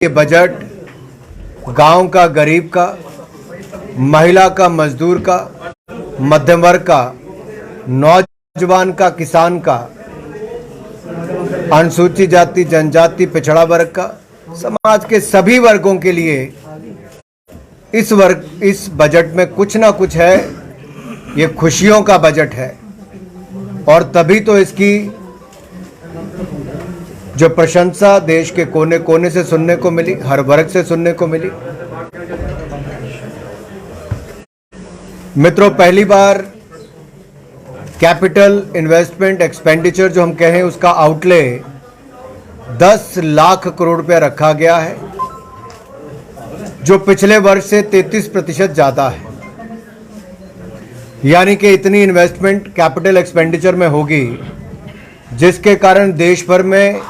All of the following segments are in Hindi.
ये बजट गांव का, गरीब का, महिला का, मजदूर का, मध्यम वर्ग का, नौजवान का, किसान का, अनुसूचित जाति, जनजाति, पिछड़ा वर्ग का, समाज के सभी वर्गों के लिए इस बजट में कुछ ना कुछ है। ये खुशियों का बजट है और तभी तो इसकी जो प्रशंसा देश के कोने कोने से सुनने को मिली, हर वर्ग से सुनने को मिली। मित्रों, पहली बार कैपिटल इन्वेस्टमेंट एक्सपेंडिचर जो हम कहें उसका आउटले 10 लाख करोड़ रुपया रखा गया है, जो पिछले वर्ष से 33% ज्यादा है। यानी कि इतनी इन्वेस्टमेंट कैपिटल एक्सपेंडिचर में होगी जिसके कारण देश भर में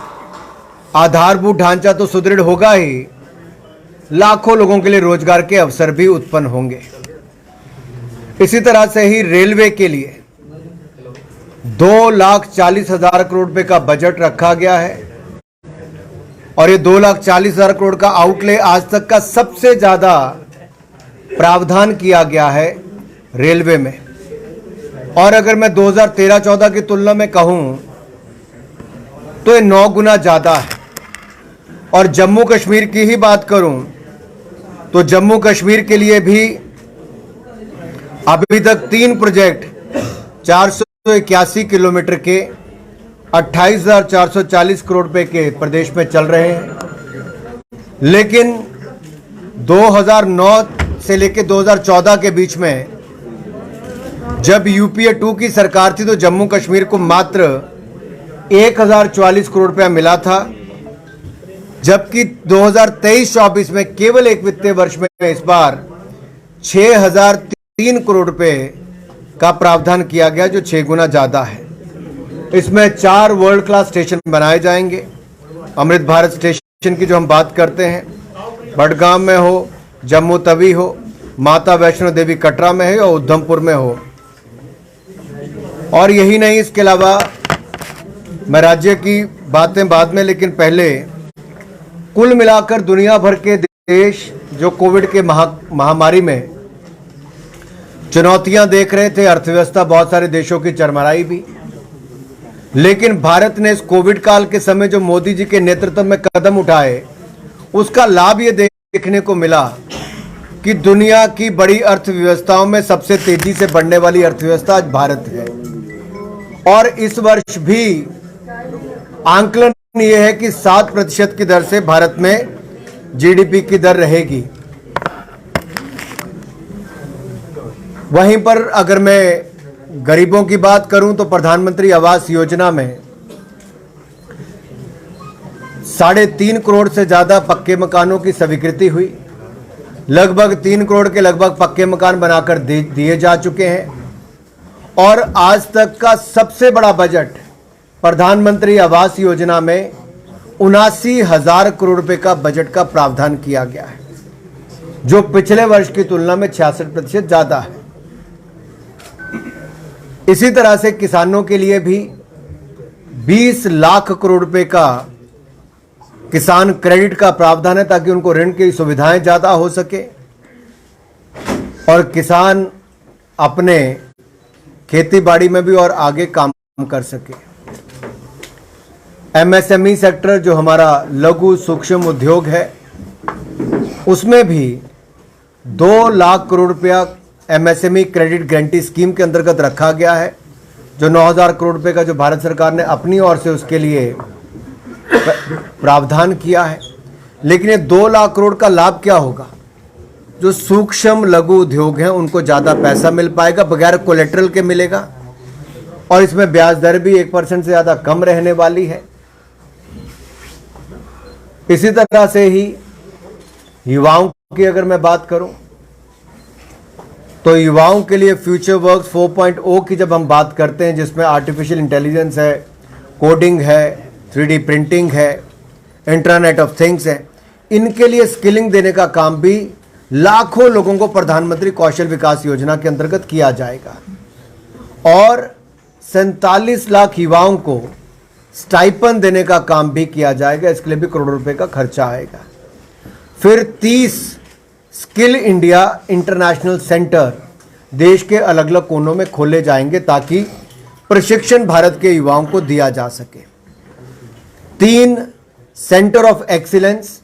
आधारभूत ढांचा तो सुदृढ़ होगा ही, लाखों लोगों के लिए रोजगार के अवसर भी उत्पन्न होंगे। इसी तरह से ही रेलवे के लिए 2,40,000 करोड़ रुपए का बजट रखा गया है और ये 2,40,000 करोड़ का आउटले आज तक का सबसे ज्यादा प्रावधान किया गया है रेलवे में। और अगर मैं 2013-14 की तुलना में कहूं तो ये 9 गुना ज्यादा है। और जम्मू कश्मीर की ही बात करूं तो जम्मू कश्मीर के लिए भी अभी तक 3 प्रोजेक्ट 481 किलोमीटर के 28,440 करोड़ रुपए के प्रदेश में चल रहे हैं। लेकिन 2009 से लेकर 2014 के बीच में जब यूपीए 2 की सरकार थी तो जम्मू कश्मीर को मात्र 1,044 करोड़ रुपया मिला था, जबकि 2023-24 में केवल एक वित्तीय वर्ष में इस बार 6,003 करोड़ रुपए का प्रावधान किया गया, जो 6 गुना ज्यादा है। इसमें 4 वर्ल्ड क्लास स्टेशन बनाए जाएंगे। अमृत भारत स्टेशन की जो हम बात करते हैं, बडगाम में हो, जम्मू तवी हो, माता वैष्णो देवी कटरा में है और उधमपुर में हो। और यही नहीं, इसके अलावा मैं राज्य की बातें बाद में, लेकिन पहले कुल मिलाकर दुनिया भर के देश जो कोविड के महामारी में चुनौतियां देख रहे थे, अर्थव्यवस्था बहुत सारे देशों की चरमराई भी, लेकिन भारत ने इस कोविड काल के समय जो मोदी जी के नेतृत्व में कदम उठाए, उसका लाभ ये देखने को मिला कि दुनिया की बड़ी अर्थव्यवस्थाओं में सबसे तेजी से बढ़ने वाली अर्थव्यवस्था आज भारत है। और इस वर्ष भी आंकलन ये है कि 7% की दर से भारत में जीडीपी की दर रहेगी। वहीं पर अगर मैं गरीबों की बात करूं तो प्रधानमंत्री आवास योजना में 3.5 करोड़ से ज्यादा पक्के मकानों की स्वीकृति हुई। लगभग 3 करोड़ के लगभग पक्के मकान बनाकर दिए जा चुके हैं। और आज तक का सबसे बड़ा बजट प्रधानमंत्री आवास योजना में 79,000 करोड़ रुपए का बजट का प्रावधान किया गया है, जो पिछले वर्ष की तुलना में 66% ज्यादा है। इसी तरह से किसानों के लिए भी 20 लाख करोड़ रुपए का किसान क्रेडिट का प्रावधान है, ताकि उनको ऋण की सुविधाएं ज्यादा हो सके और किसान अपने खेती बाड़ी में भी और आगे काम कर सके। एमएसएमई सेक्टर जो हमारा लघु सूक्ष्म उद्योग है, उसमें भी 2 लाख करोड़ रुपया एमएसएमई क्रेडिट गारंटी स्कीम के अंतर्गत रखा गया है, जो 9,000 करोड़ रुपए का जो भारत सरकार ने अपनी ओर से उसके लिए प्रावधान किया है। लेकिन ये 2 लाख करोड़ का लाभ क्या होगा? जो सूक्ष्म लघु उद्योग हैं उनको ज्यादा पैसा मिल पाएगा, बगैर कोलेट्रल के मिलेगा, और इसमें ब्याज दर भी 1% से ज्यादा कम रहने वाली है। इसी तरह से ही युवाओं की अगर मैं बात करूं तो युवाओं के लिए फ्यूचर वर्क्स 4.0 की जब हम बात करते हैं, जिसमें आर्टिफिशियल इंटेलिजेंस है, कोडिंग है, 3D प्रिंटिंग है, इंटरनेट ऑफ थिंग्स है, इनके लिए स्किलिंग देने का काम भी लाखों लोगों को प्रधानमंत्री कौशल विकास योजना के अंतर्गत किया जाएगा। और 47 लाख युवाओं को स्टाइपन देने का काम भी किया जाएगा। इसके लिए भी करोड़ों रुपए का खर्चा आएगा। फिर 30 स्किल इंडिया इंटरनेशनल सेंटर देश के अलग अलग कोनों में खोले जाएंगे ताकि प्रशिक्षण भारत के युवाओं को दिया जा सके। 3 centre of excellence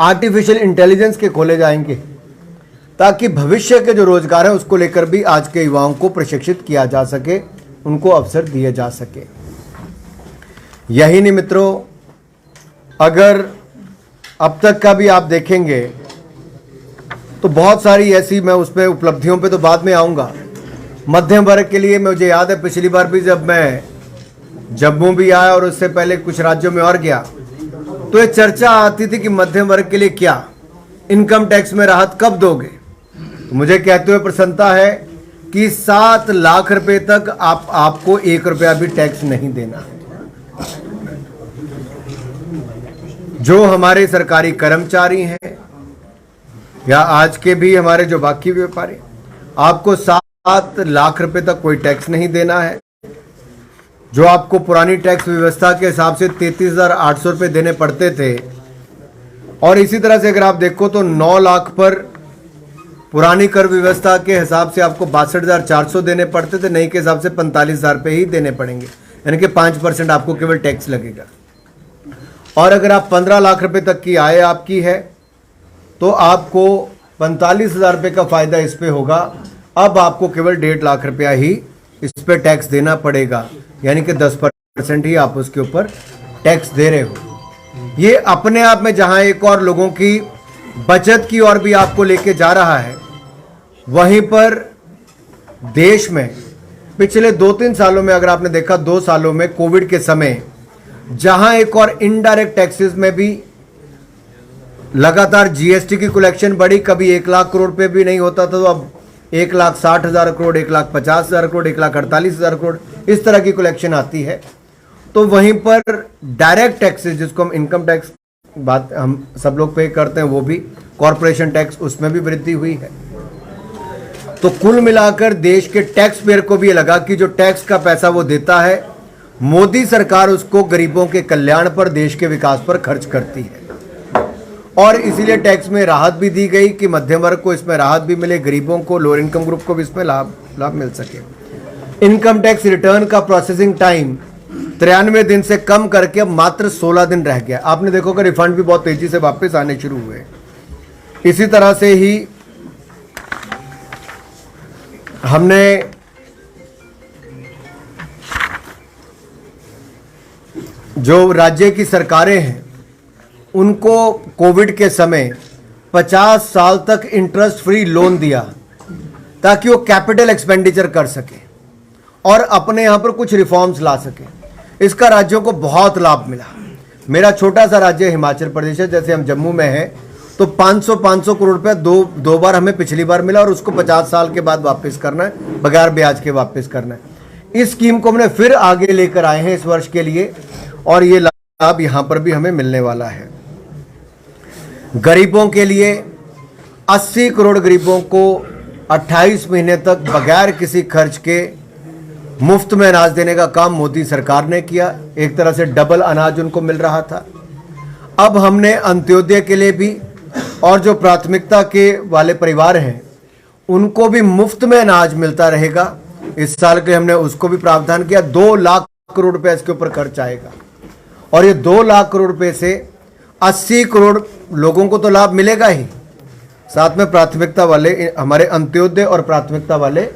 artificial intelligence के खोले जाएंगे ताकि भविष्य के जो रोजगार है उसको लेकर भी आज के युवाओं को प्रशिक्षित किया जा सके, उनको अवसर दिए जा सके। यही नहीं मित्रों, अगर अब तक का भी आप देखेंगे तो बहुत सारी ऐसी, मैं उसमें उपलब्धियों पे तो बाद में आऊंगा। मध्यम वर्ग के लिए मुझे याद है पिछली बार भी जब मैं जम्मू भी आया और उससे पहले कुछ राज्यों में और गया तो ये चर्चा आती थी कि मध्यम वर्ग के लिए क्या इनकम टैक्स में राहत कब दोगे। तो मुझे कहते हुए प्रसन्नता है कि 7 लाख रुपए तक आपको 1 रुपया भी टैक्स नहीं देना है। जो हमारे सरकारी कर्मचारी हैं या आज के भी हमारे जो बाकी व्यापारी, आपको 7 लाख रुपए तक कोई टैक्स नहीं देना है। जो आपको पुरानी टैक्स व्यवस्था के हिसाब से 33,800 रुपये देने पड़ते थे, और इसी तरह से अगर आप देखो तो 9 लाख पर पुरानी कर व्यवस्था के हिसाब से आपको 62,400 देने पड़ते थे, नई के हिसाब से 45,000 रुपये ही देने पड़ेंगे, यानी कि 5% आपको केवल टैक्स लगेगा। और अगर आप 15 लाख रुपए तक की आय आपकी है तो आपको 45,000 रुपये का फायदा इस पे होगा। अब आपको केवल 1.5 लाख रुपया ही इस पे टैक्स देना पड़ेगा, यानी कि 10% ही आप उसके ऊपर टैक्स दे रहे हो। ये अपने आप में जहां एक और लोगों की बचत की ओर भी आपको लेके जा रहा है, वहीं पर देश में पिछले 2-3 सालों में अगर आपने देखा, 2 सालों में कोविड के समय जहां एक और इनडायरेक्ट टैक्सेस में भी लगातार जीएसटी की कलेक्शन बढ़ी, कभी 1 लाख करोड़ पे भी नहीं होता था तो अब 1,60,000 करोड़, 1,50,000 करोड़, 1,48,000 करोड़ इस तरह की कलेक्शन आती है। तो वहीं पर डायरेक्ट टैक्सेस जिसको हम इनकम टैक्स बात हम सब लोग पे करते हैं, वो भी कॉरपोरेशन टैक्स, उसमें भी वृद्धि हुई है। तो कुल मिलाकर देश के टैक्स पेयर को भी लगा कि जो टैक्स का पैसा वो देता है, मोदी सरकार उसको गरीबों के कल्याण पर, देश के विकास पर खर्च करती है। और इसीलिए टैक्स में राहत भी दी गई कि मध्यम वर्ग को इसमें राहत भी मिले, गरीबों को, लोअर इनकम ग्रुप को भी इसमें लाभ मिल सके। इनकम टैक्स रिटर्न का प्रोसेसिंग टाइम 93 दिन से कम करके अब मात्र 16 दिन रह गया। आपने देखो कि रिफंड भी बहुत तेजी से वापस आने शुरू हुए। इसी तरह से ही हमने जो राज्य की सरकारें हैं उनको कोविड के समय 50 साल तक इंटरेस्ट फ्री लोन दिया ताकि वो कैपिटल एक्सपेंडिचर कर सके और अपने यहाँ पर कुछ रिफॉर्म्स ला सके। इसका राज्यों को बहुत लाभ मिला। मेरा छोटा सा राज्य हिमाचल प्रदेश है, जैसे हम जम्मू में हैं तो 500 करोड़ रुपया दो बार हमें पिछली बार मिला और उसको 50 साल के बाद वापस करना है, बगैर ब्याज के वापस करना है। इस स्कीम को हमने फिर आगे लेकर आए हैं इस वर्ष के लिए और ये लाभ यहाँ पर भी हमें मिलने वाला है। गरीबों के लिए 80 करोड़ गरीबों को 28 महीने तक बगैर किसी खर्च के मुफ्त में अनाज देने का काम मोदी सरकार ने किया। एक तरह से डबल अनाज उनको मिल रहा था। अब हमने अंत्योदय के लिए भी और जो प्राथमिकता के वाले परिवार हैं उनको भी मुफ्त में अनाज मिलता रहेगा। इस साल के हमने उसको भी प्रावधान किया। 2 लाख करोड़ रुपए इसके ऊपर खर्च आएगा और ये 2 लाख करोड़ रुपए से 80 करोड़ लोगों को तो लाभ मिलेगा ही, साथ में प्राथमिकता वाले हमारे अंत्योदय और प्राथमिकता वाले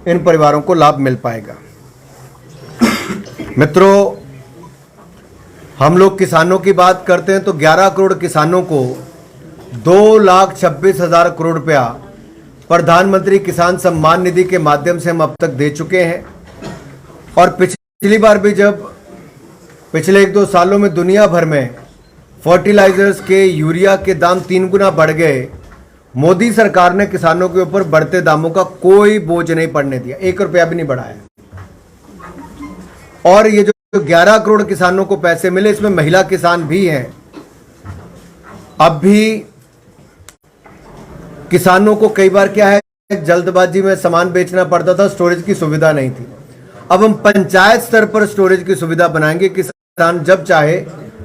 इन परिवारों को लाभ मिल पाएगा। मित्रों, हम लोग किसानों की बात करते हैं तो 11 करोड़ किसानों को 2,26,000 करोड़ रुपया प्रधानमंत्री किसान सम्मान निधि के माध्यम से हम अब तक दे चुके हैं। और पिछली बार भी जब पिछले 1-2 सालों में दुनिया भर में फर्टिलाइजर्स के, यूरिया के दाम 3 गुना बढ़ गए, मोदी सरकार ने किसानों के ऊपर बढ़ते दामों का कोई बोझ नहीं पड़ने दिया, 1 रुपया भी नहीं बढ़ाया। और ये जो 11 करोड़ किसानों को पैसे मिले, इसमें महिला किसान भी हैं। अब भी किसानों को कई बार क्या है, जल्दबाजी में सामान बेचना पड़ता था, स्टोरेज की सुविधा नहीं थी। अब हम पंचायत स्तर पर स्टोरेज की सुविधा बनाएंगे। किसान जब चाहे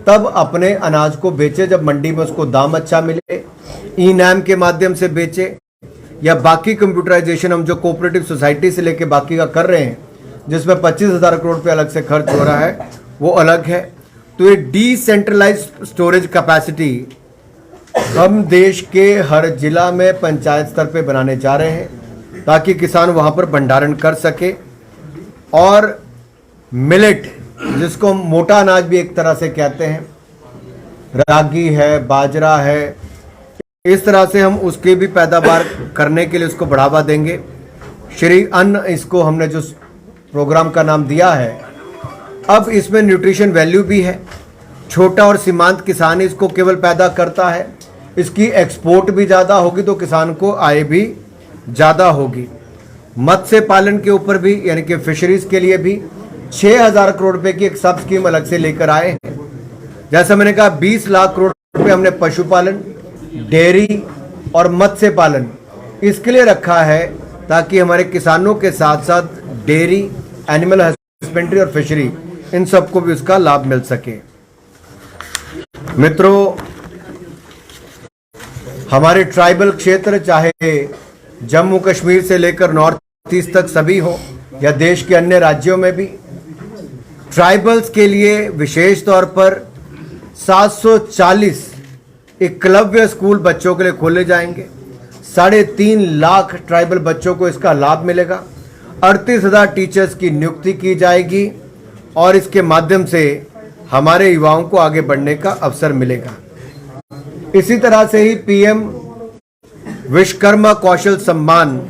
तब अपने अनाज को बेचे जब मंडी में उसको दाम अच्छा मिले, ई नैम के माध्यम से बेचे, या बाकी कंप्यूटराइजेशन हम जो कोऑपरेटिव सोसाइटी से लेके बाकी का कर रहे हैं जिसमें 25,000 करोड़ रुपये अलग से खर्च हो रहा है, वो अलग है। तो ये डिसेंट्रलाइज स्टोरेज कैपेसिटी हम देश के हर जिला में पंचायत स्तर पे बनाने जा रहे हैं ताकि किसान वहाँ पर भंडारण कर सके। और मिलेट, जिसको मोटा अनाज भी एक तरह से कहते हैं, रागी है, बाजरा है, इस तरह से हम उसकी भी पैदावार करने के लिए उसको बढ़ावा देंगे। श्री अन्न, इसको हमने जो प्रोग्राम का नाम दिया है, अब इसमें न्यूट्रिशन वैल्यू भी है। छोटा और सीमांत किसान इसको केवल पैदा करता है, इसकी एक्सपोर्ट भी ज़्यादा होगी तो किसान को आय भी ज़्यादा होगी। मत्स्य पालन के ऊपर भी, यानी कि फिशरीज के लिए भी 6,000 करोड़ रुपए की एक सब स्कीम अलग से लेकर आए हैं। जैसा मैंने कहा, 20 लाख करोड़ रुपए हमने पशुपालन, डेयरी और मत्स्य पालन इसके लिए रखा है ताकि हमारे किसानों के साथ साथ डेयरी, एनिमल हस्बेंड्री और फिशरी, इन सबको भी उसका लाभ मिल सके। मित्रों, हमारे ट्राइबल क्षेत्र चाहे जम्मू कश्मीर से लेकर नॉर्थ ईस्ट तक सभी हो या देश के अन्य राज्यों में भी, ट्राइबल्स के लिए विशेष तौर पर 740 एकलव्य स्कूल बच्चों के लिए खोले जाएंगे। 3.5 लाख ट्राइबल बच्चों को इसका लाभ मिलेगा। 38,000 टीचर्स की नियुक्ति की जाएगी और इसके माध्यम से हमारे युवाओं को आगे बढ़ने का अवसर मिलेगा। इसी तरह से ही पीएम विश्वकर्मा कौशल सम्मान,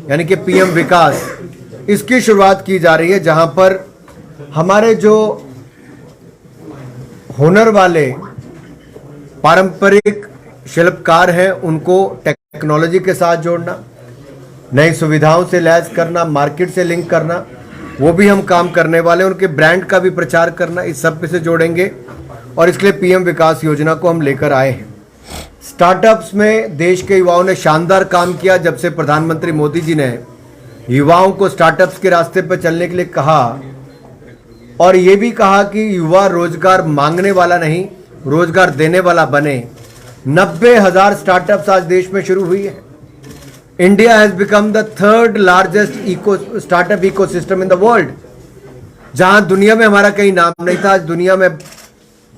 यानी कि पीएम विकास, इसकी शुरुआत की जा रही है, जहां पर हमारे जो हुनर वाले पारंपरिक शिल्पकार हैं उनको टेक्नोलॉजी के साथ जोड़ना, नई सुविधाओं से लैस करना, मार्केट से लिंक करना, वो भी हम काम करने वाले हैं। उनके ब्रांड का भी प्रचार करना, इस सब पे से जोड़ेंगे और इसके लिए पीएम विकास योजना को हम लेकर आए हैं। स्टार्टअप्स में देश के युवाओं ने शानदार काम किया। जब से प्रधानमंत्री मोदी जी ने युवाओं को स्टार्टअप्स के रास्ते पर चलने के लिए कहा और ये भी कहा कि युवा रोजगार मांगने वाला नहीं, रोजगार देने वाला बने, 90,000 स्टार्टअप्स आज देश में शुरू हुई है। India has become the 3rd largest startup ecosystem in the world. जहां दुनिया में हमारा कहीं नाम नहीं था, आज दुनिया में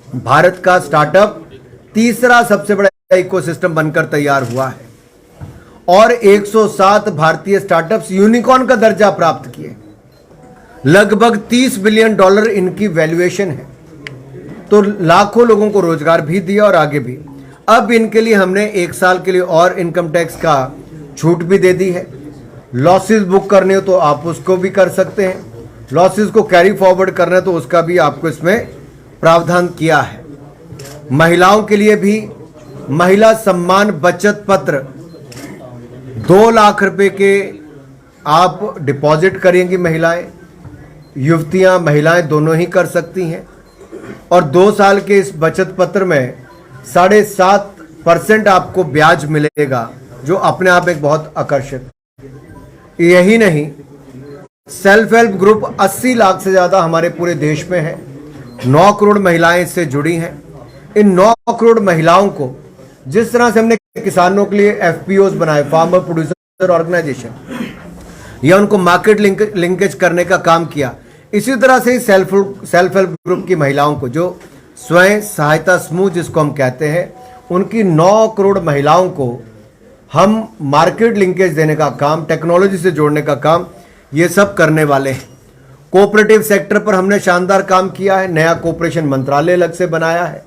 भारत का स्टार्टअप 3रा सबसे बड़ा इकोसिस्टम बनकर तैयार हुआ है और 107 भारतीय स्टार्टअप्स यूनिकॉर्न का दर्जा प्राप्त किए। लगभग $30 बिलियन इनकी वैल्यूएशन है। तो लाखों लोगों को रोजगार भी दिया और आगे भी। अब इनके लिए हमने 1 साल के लिए और इनकम टैक्स का छूट भी दे दी है। लॉसेस बुक करने हो तो आप उसको भी कर सकते हैं, लॉसेस को कैरी फॉरवर्ड करना है तो उसका भी आपको इसमें प्रावधान किया है। महिलाओं के लिए भी महिला सम्मान बचत पत्र 2 लाख रुपए के आप डिपॉजिट करेंगी। महिलाएं, युवतियां, महिलाएं दोनों ही कर सकती हैं और 2 साल के इस बचत पत्र में 7.5% आपको ब्याज मिलेगा, जो अपने आप एक बहुत आकर्षक। यही नहीं, सेल्फ हेल्प ग्रुप 80 लाख से ज्यादा हमारे पूरे देश में है। 9 करोड़ महिलाएं इससे जुड़ी हैं। इन 9 करोड़ महिलाओं को जिस तरह से हमने किसानों के लिए एफपीओज बनाए, फार्मर प्रोड्यूसर ऑर्गेनाइजेशन, या उनको मार्केट लिंकेज करने का काम किया, इसी तरह से सेल्फ हेल्प ग्रुप की महिलाओं को, जो स्वयं सहायता समूह जिसको हम कहते हैं, उनकी 9 करोड़ महिलाओं को हम मार्केट लिंकेज देने का काम, टेक्नोलॉजी से जोड़ने का काम, ये सब करने वाले हैं। कोऑपरेटिव सेक्टर पर हमने शानदार काम किया है। नया कोऑपरेशन मंत्रालय अलग से बनाया है,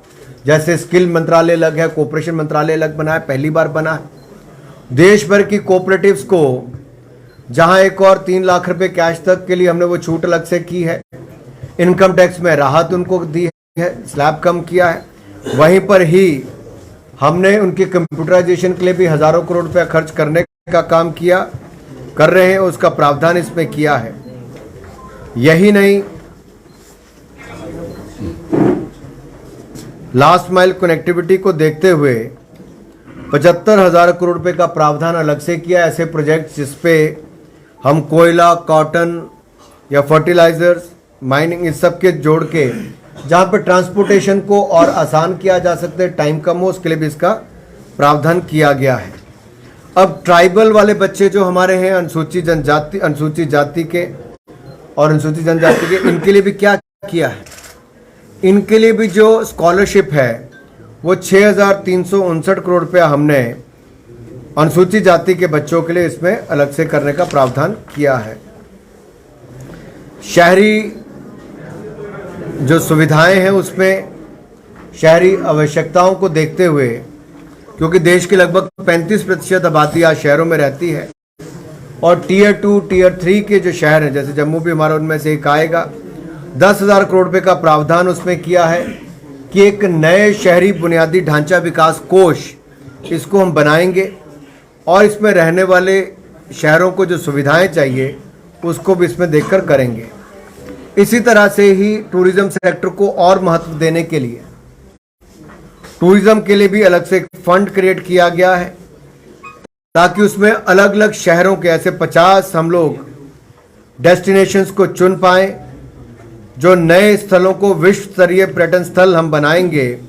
जैसे स्किल मंत्रालय अलग है, कोऑपरेशन मंत्रालय अलग बना है, पहली बार बना है। देश भर की कोऑपरेटिव्स को जहां एक और 3 लाख रुपए कैश तक के लिए हमने वो छूट अलग से की है। इनकम टैक्स में राहत उनको दी है, स्लैब कम किया है। वहीं पर ही हमने उनके कंप्यूटराइजेशन के लिए भी हजारों करोड़ रुपया खर्च करने का काम कर रहे हैं, उसका प्रावधान इसमें किया है। यही नहीं, लास्ट माइल कनेक्टिविटी को देखते हुए 75,000 करोड़ रुपए का प्रावधान अलग से किया। ऐसे प्रोजेक्ट जिसपे हम कोयला, कॉटन या फर्टिलाइजर्स, माइनिंग, इस सब के जोड़ के जहाँ पे ट्रांसपोर्टेशन को और आसान किया जा सकता है, टाइम कम हो, उसके लिए भी इसका प्रावधान किया गया है। अब ट्राइबल वाले बच्चे जो हमारे हैं, अनुसूचित जाति के और अनुसूचित जनजाति के, इनके लिए भी क्या किया है? इनके लिए भी जो स्कॉलरशिप है वो 6,359 करोड़ रुपया हमने अनुसूचित जाति के बच्चों के लिए इसमें अलग से करने का प्रावधान किया है। शहरी जो सुविधाएं हैं उसमें शहरी आवश्यकताओं को देखते हुए, क्योंकि देश की लगभग 35% आबादी आज शहरों में रहती है और टीयर 2, टीयर 3 के जो शहर हैं, जैसे जम्मू भी हमारा उनमें से एक आएगा, 10,000 करोड़ रुपए का प्रावधान उसमें किया है कि एक नए शहरी बुनियादी ढांचा विकास कोष इसको हम बनाएंगे और इसमें रहने वाले शहरों को जो सुविधाएं चाहिए उसको भी इसमें देखकर करेंगे। इसी तरह से ही टूरिज्म सेक्टर को और महत्व देने के लिए टूरिज्म के लिए भी अलग से एक फंड क्रिएट किया गया है, ताकि उसमें अलग अलग शहरों के ऐसे 50 हम लोग डेस्टिनेशंस को चुन पाएं, जो नए स्थलों को विश्व स्तरीय पर्यटन स्थल हम बनाएंगे।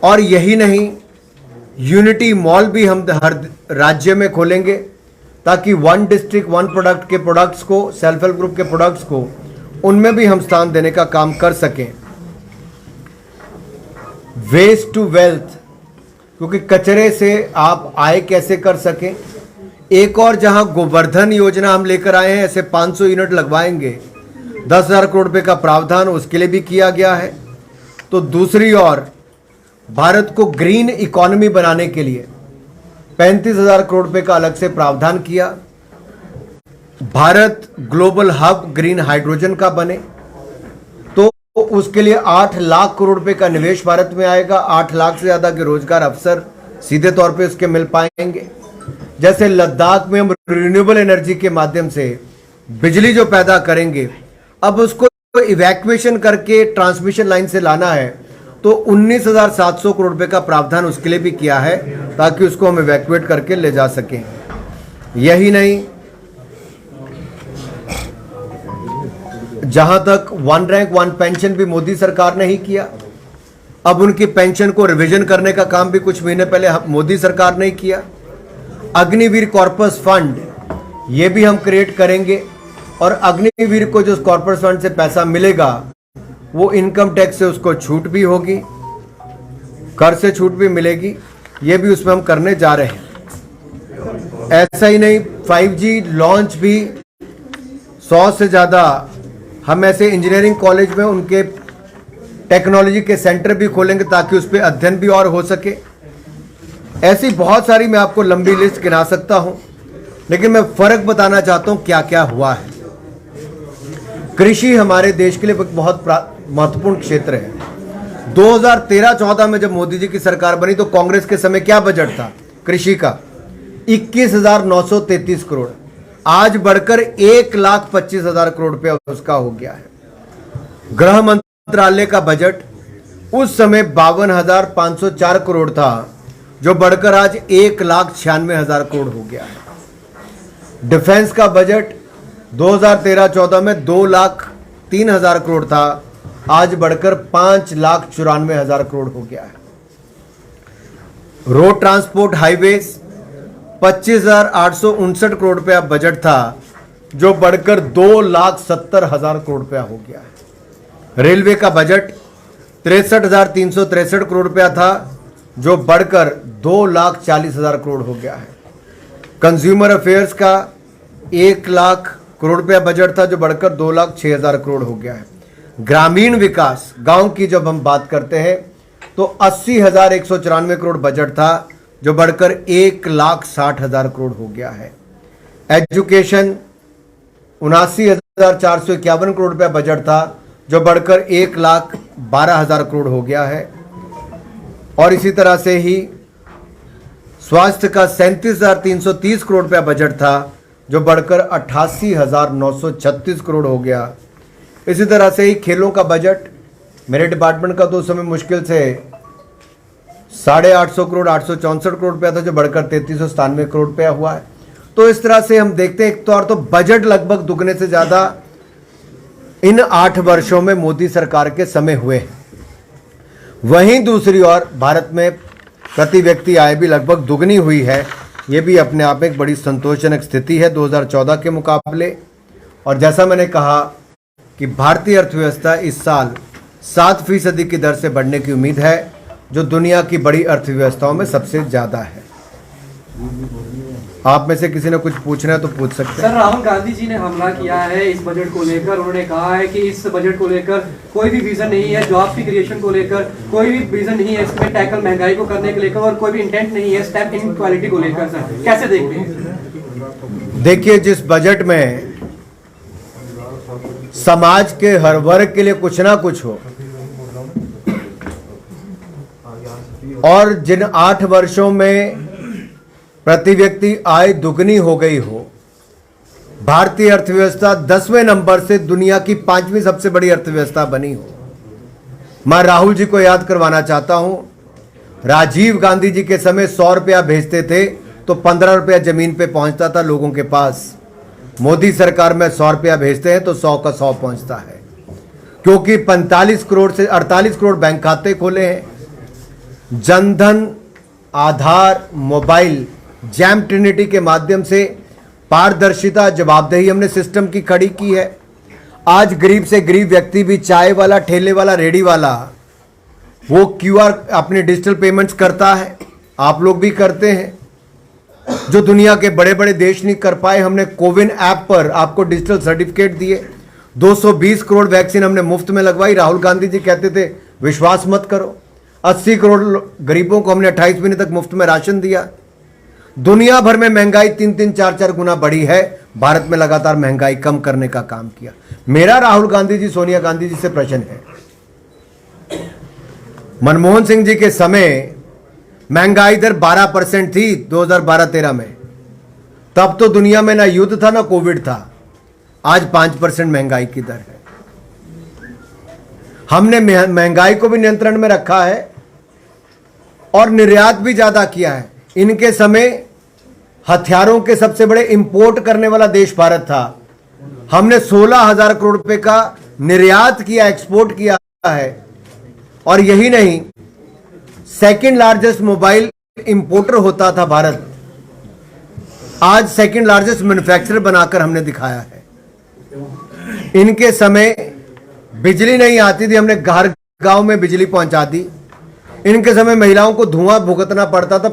और यही नहीं, यूनिटी मॉल भी हम हर राज्य में खोलेंगे, ताकि वन डिस्ट्रिक्ट वन प्रोडक्ट के प्रोडक्ट्स को, सेल्फ हेल्प ग्रुप के प्रोडक्ट्स को, उनमें भी हम स्थान देने का काम कर सकें। वेस्ट टू वेल्थ, क्योंकि कचरे से आप आय कैसे कर सकें। एक और जहां गोवर्धन योजना हम लेकर आए हैं, ऐसे 500 यूनिट लगवाएंगे, 10,000 करोड़ रुपए का प्रावधान उसके लिए भी किया गया है। तो दूसरी ओर भारत को ग्रीन इकोनॉमी बनाने के लिए 35,000 करोड़ रुपए का अलग से प्रावधान किया। Bharat global hub green hydrogen का बने, तो उसके लिए 8 लाख करोड़ रुपए का निवेश भारत में आएगा। 8 लाख से ज्यादा के रोजगार अवसर सीधे तौर पे उसके मिल पाएंगे। जैसे लद्दाख में हम रिन्यूएबल एनर्जी के माध्यम से बिजली जो पैदा करेंगे, अब उसको इवैक्यूएशन करके ट्रांसमिशन लाइन से लाना है, तो 19,700 करोड़ रुपए का प्रावधान उसके लिए भी किया है, ताकि उसको हम इवैक्यूएट करके ले जा सकें। यही नहीं, जहां तक वन रैंक वन पेंशन भी मोदी सरकार ने ही किया, अब उनकी पेंशन को रिवीजन करने का काम भी कुछ महीने पहले मोदी सरकार ने ही किया। अग्निवीर कॉर्पस फंड ये भी हम क्रिएट करेंगे, और अग्निवीर को जो कॉर्पोरेट फंड से पैसा मिलेगा वो इनकम टैक्स से उसको छूट भी होगी, कर से छूट भी मिलेगी, ये भी उसमें हम करने जा रहे हैं। ऐसा ही नहीं, 5G लॉन्च भी 100 से ज़्यादा हम ऐसे इंजीनियरिंग कॉलेज में उनके टेक्नोलॉजी के सेंटर भी खोलेंगे, ताकि उस पर अध्ययन भी और हो सके। ऐसी बहुत सारी मैं आपको लंबी लिस्ट गिना सकता हूं, लेकिन मैं फर्क बताना चाहता हूं क्या क्या हुआ है। कृषि हमारे देश के लिए बहुत महत्वपूर्ण क्षेत्र है। 2013-14 में जब मोदी जी की सरकार बनी, तो कांग्रेस के समय क्या बजट था कृषि का? 21,933 करोड़, आज बढ़कर 1,25,000 करोड़ रुपया उसका हो गया है। गृह मंत्रालय का बजट उस समय 52,504 करोड़ था, जो बढ़कर आज 1,96,000 करोड़ हो गया है। डिफेंस का बजट 2013-14 में 2,03,000 करोड़ था, आज बढ़कर 5,94,000 करोड़ हो गया है। रोड ट्रांसपोर्ट हाईवेज 25,859 करोड़ रुपया बजट था, जो बढ़कर 2,70,000 करोड़ रुपया हो गया है। रेलवे का बजट 63,363 करोड़ रुपया था, जो बढ़कर 2,40,000 करोड़ हो गया है। कंज्यूमर अफेयर्स का 1 लाख करोड़ रुपया बजट था, जो बढ़कर 2,06,000 करोड़ हो गया है। ग्रामीण विकास, गांव की जब हम बात करते हैं, तो 80,194 करोड़ बजट था, जो बढ़कर 1,60,000 करोड़ हो गया है। एजुकेशन 79,451 करोड़ रुपया बजट था, जो बढ़कर 1,12,000 करोड़ हो गया है। और इसी तरह से ही स्वास्थ्य का 37,330 करोड़ रुपया बजट था, जो बढ़कर 88,936 करोड़ हो गया। इसी तरह से ही खेलों का बजट मेरे डिपार्टमेंट का तो उस समय मुश्किल से 850 करोड़ 864 करोड़ रुपया था, जो बढ़कर 3397 करोड़ रुपया हुआ है। तो इस तरह से हम देखते हैं, एक तौर तो बजट लगभग दुगने से ज़्यादा इन 8 वर्षों में मोदी सरकार के समय हुए हैं। वहीं दूसरी ओर भारत में प्रति व्यक्ति आय भी लगभग दुगनी हुई है। ये भी अपने आप में एक बड़ी संतोषजनक स्थिति है 2014 के मुकाबले। और जैसा मैंने कहा कि भारतीय अर्थव्यवस्था इस साल 7% की दर से बढ़ने की उम्मीद है, जो दुनिया की बड़ी अर्थव्यवस्थाओं में सबसे ज़्यादा है। आप में से किसी ने कुछ पूछना है तो पूछ सकते हैं। सर, राहुल गांधी जी ने हमला किया है इस बजट को लेकर। उन्होंने कहा है कि इस बजट को लेकर कोई भी विजन नहीं है, जॉब की क्रिएशन को लेकर कोई भी विजन नहीं है, इसमें टैकल महंगाई को करने को लेकर, और कोई भी इंटेंट नहीं है स्टेप इनइक्वालिटी को लेकर। सर, कैसे देखते हैं? देखिए, जिस बजट में समाज के हर वर्ग के लिए कुछ ना कुछ हो, और जिन 8 वर्षों में प्रति व्यक्ति आय दुगनी हो गई हो, भारतीय अर्थव्यवस्था 10वें नंबर से दुनिया की 5वीं सबसे बड़ी अर्थव्यवस्था बनी हो। मैं राहुल जी को याद करवाना चाहता हूं, राजीव गांधी जी के समय 100 रुपया भेजते थे तो 15 रुपया जमीन पे पहुंचता था लोगों के पास। मोदी सरकार में 100 रुपया भेजते हैं तो 100 का 100 पहुंचता है, क्योंकि 45 करोड़ से 48 करोड़ बैंक खाते खोले हैं। जनधन, आधार, मोबाइल, जैम ट्रिनिटी के माध्यम से पारदर्शिता, जवाबदेही हमने सिस्टम की खड़ी की है। आज गरीब से गरीब व्यक्ति भी, चाय वाला, ठेले वाला, रेडी वाला, वो क्यूआर अपने डिजिटल पेमेंट्स करता है। आप लोग भी करते हैं, जो दुनिया के बड़े बड़े देश नहीं कर पाए। हमने कोविन ऐप पर आपको डिजिटल सर्टिफिकेट दिए। 220 करोड़ वैक्सीन हमने मुफ्त में लगवाई। राहुल गांधी जी कहते थे विश्वास मत करो। 80 करोड़ गरीबों को हमने 28 महीने तक मुफ्त में राशन दिया। दुनिया भर में महंगाई 3-3, 4-4 गुना बढ़ी है, भारत में लगातार महंगाई कम करने का काम किया। मेरा राहुल गांधी जी, सोनिया गांधी जी से प्रश्न है, मनमोहन सिंह जी के समय महंगाई दर 12% थी 2012-13 में। तब तो दुनिया में ना युद्ध था ना कोविड था। आज 5% महंगाई की दर है। हमने महंगाई को भी नियंत्रण में रखा है और निर्यात भी ज्यादा किया है। इनके समय हथियारों के सबसे बड़े इंपोर्ट करने वाला देश भारत था। हमने 16,000 करोड़ रुपए का निर्यात किया, एक्सपोर्ट किया है। और यही नहीं, सेकंड लार्जेस्ट मोबाइल इंपोर्टर होता था भारत, आज सेकंड लार्जेस्ट मैन्युफैक्चरर बनाकर हमने दिखाया है। इनके समय बिजली नहीं आती थी, हमने घर गांव में बिजली पहुंचा दी। इनके समय महिलाओं को धुआं भुगतना पड़ता था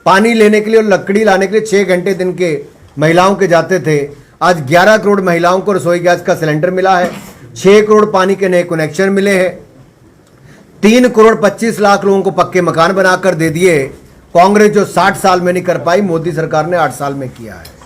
पानी लेने के लिए और लकड़ी लाने के लिए। 6 घंटे दिन के महिलाओं के जाते थे। आज 11 करोड़ महिलाओं को रसोई गैस का सिलेंडर मिला है। 6 करोड़ पानी के नए कनेक्शन मिले हैं। 3 करोड़ 25 लाख लोगों को पक्के मकान बनाकर दे दिए। कांग्रेस जो 60 साल में नहीं कर पाई, मोदी सरकार ने 8 साल में किया है।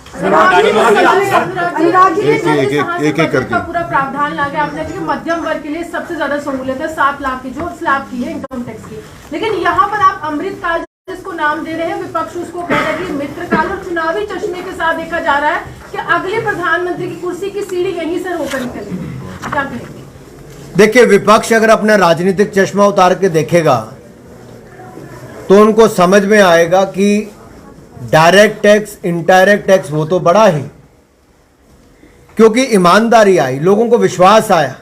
एक करके पूरा प्रावधान ला के आपने कि मध्यम वर्ग के लिए सबसे ज्यादा सहूलियत है 7 लाख की जो स्लैब की है इनकम टैक्स की। लेकिन यहाँ पर आप अमृतकाल जिसको नाम दे रहे हैं, विपक्ष उसको कह रहा है कि मित्रकाल, और चुनावी चश्मे के साथ देखा जा रहा है कि अगले प्रधानमंत्री की कुर्सी की सीढ़ी यहीं से होकर निकलेगी। क्या कहेंगे? देखिए, विपक्ष अगर अपना राजनीतिक चश्मा उतार के देखेगा तो उनको समझ में आएगा कि डायरेक्ट टैक्स, इनडायरेक्ट टैक्स वो तो बढ़ा ही, क्योंकि ईमानदारी आई, लोगों को विश्वास आया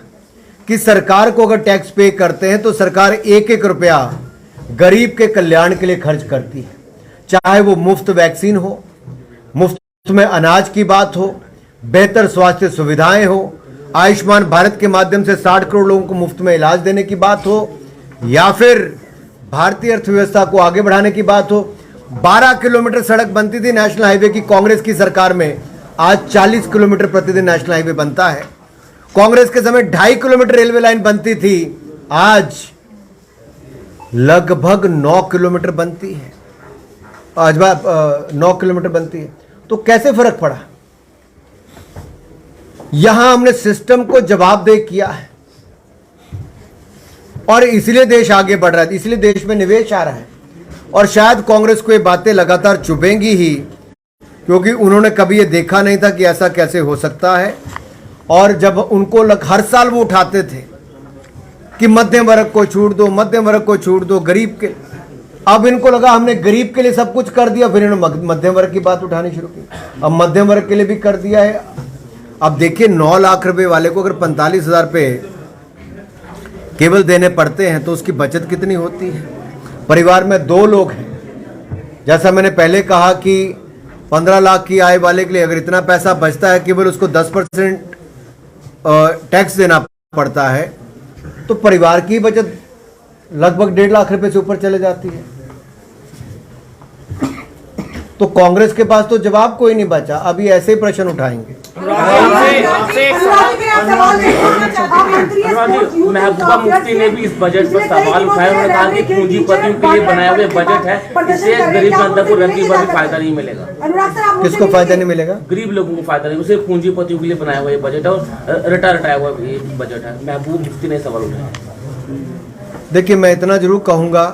कि सरकार को अगर टैक्स पे करते हैं तो सरकार 1-1 रुपया गरीब के कल्याण के लिए खर्च करती है। चाहे वो मुफ्त वैक्सीन हो, मुफ्त में अनाज की बात हो, बेहतर स्वास्थ्य सुविधाएं हो, आयुष्मान भारत के माध्यम से 60 करोड़ लोगों को मुफ्त में इलाज देने की बात हो, या फिर भारतीय अर्थव्यवस्था को आगे बढ़ाने की बात हो। 12 किलोमीटर सड़क बनती थी नेशनल हाईवे की कांग्रेस की सरकार में, आज 40 किलोमीटर प्रतिदिन नेशनल हाईवे बनता है। कांग्रेस के समय 2.5 किलोमीटर रेलवे लाइन बनती थी, आज लगभग 9 किलोमीटर बनती है। आज 9 किलोमीटर बनती है। तो कैसे फर्क पड़ा? यहां हमने सिस्टम को जवाबदेह किया है और इसलिए देश आगे बढ़ रहा है, इसलिए देश में निवेश आ रहा है। और शायद कांग्रेस को ये बातें लगातार चुभेंगी ही, क्योंकि उन्होंने कभी ये देखा नहीं था कि ऐसा कैसे हो सकता है। और जब उनको हर साल वो उठाते थे कि मध्यम वर्ग को छूट दो, मध्यम वर्ग को छूट दो, गरीब के, अब इनको लगा हमने गरीब के लिए सब कुछ कर दिया, फिर इन्होंने मध्यम वर्ग की बात उठानी शुरू की। अब मध्यम वर्ग के लिए भी कर दिया है। अब देखिए 9 लाख रुपए वाले को अगर 45,000 रुपये केवल देने पड़ते हैं तो उसकी बचत कितनी होती है। परिवार में 2 लोग हैं, जैसा मैंने पहले कहा कि 15 लाख की आय वाले के लिए अगर इतना पैसा बचता है, केवल उसको 10% टैक्स देना पड़ता है, तो परिवार की बचत लगभग 1.5 लाख रुपए से ऊपर चले जाती है। तो कांग्रेस के पास तो जवाब कोई नहीं बचा, अभी ऐसे ही प्रश्न उठाएंगे। महबूबा मुफ्ती ने भी इस बजट पर सवाल उठाया। उन्होंने कहा कि पूंजीपतियों के लिए बनाया हुआ बजट है, इससे गरीब जनता को रंगी भर भी फायदा नहीं मिलेगा। किसको फायदा नहीं मिलेगा? गरीब लोगों को फायदा नहीं, उसे पूंजीपतियों के लिए बनाया हुआ ये बजट है और रटाया हुआ ये बजट है। महबूब मुफ्ती ने सवाल उठाया। देखिए, मैं इतना जरूर कहूंगा,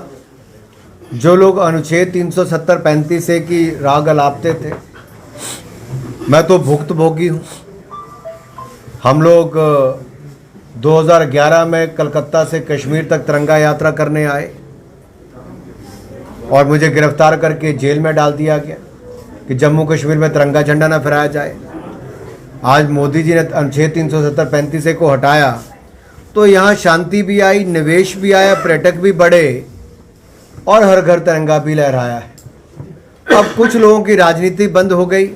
जो लोग अनुच्छेद 370-35 से की राग अलापते थे, मैं तो भुक्तभोगी हूँ। हम लोग 2011 में कलकत्ता से कश्मीर तक तिरंगा यात्रा करने आए और मुझे गिरफ्तार करके जेल में डाल दिया गया कि जम्मू कश्मीर में तिरंगा झंडा ना फहराया जाए। आज मोदी जी ने अनुच्छेद 370-35 को हटाया तो यहाँ शांति भी आई, निवेश भी आया, पर्यटक भी बढ़े और हर घर तिरंगा भी लहराया है। अब कुछ लोगों की राजनीति बंद हो गई,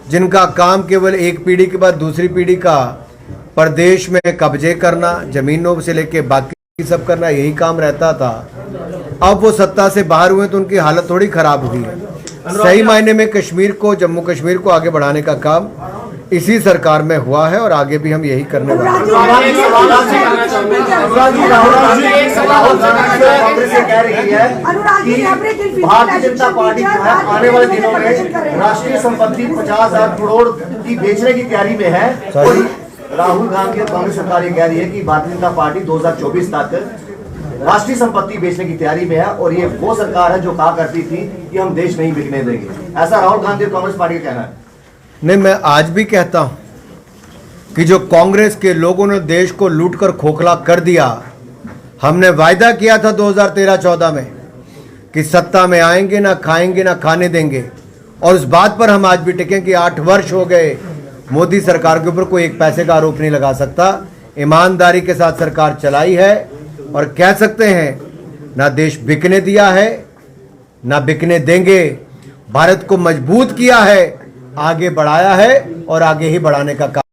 जिनका काम केवल एक पीढ़ी के बाद दूसरी पीढ़ी का प्रदेश में कब्जे करना, जमीनों से लेके बाकी सब करना, यही काम रहता था। अब वो सत्ता से बाहर हुए तो उनकी हालत थोड़ी खराब हुई है। सही मायने में कश्मीर को, जम्मू कश्मीर को आगे बढ़ाने का काम इसी सरकार में हुआ है और आगे भी हम यही करने वाले हैं। भारतीय जनता पार्टी जो है आने वाले दिनों में राष्ट्रीय संपत्ति 50,000 करोड़ की बेचने की तैयारी में है। और राहुल गांधी और कांग्रेस सरकार ये कह रही है कि भारतीय जनता पार्टी 2024 तक राष्ट्रीय संपत्ति बेचने की तैयारी में है और ये वो सरकार है जो कहा करती थी कि हम देश नहीं बिकने देंगे। ऐसा राहुल गांधी और कांग्रेस पार्टी का कहना है। नहीं, मैं आज भी कहता हूं कि जो कांग्रेस के लोगों ने देश को लूटकर खोखला कर दिया, हमने वायदा किया था 2013-14 में कि सत्ता में आएंगे, ना खाएंगे ना खाने देंगे, और उस बात पर हम आज भी टिके कि 8 वर्ष हो गए, मोदी सरकार के ऊपर कोई एक पैसे का आरोप नहीं लगा सकता। ईमानदारी के साथ सरकार चलाई है और कह सकते हैं ना देश बिकने दिया है ना बिकने देंगे। भारत को मजबूत किया है, आगे बढ़ाया है और आगे ही बढ़ाने का काम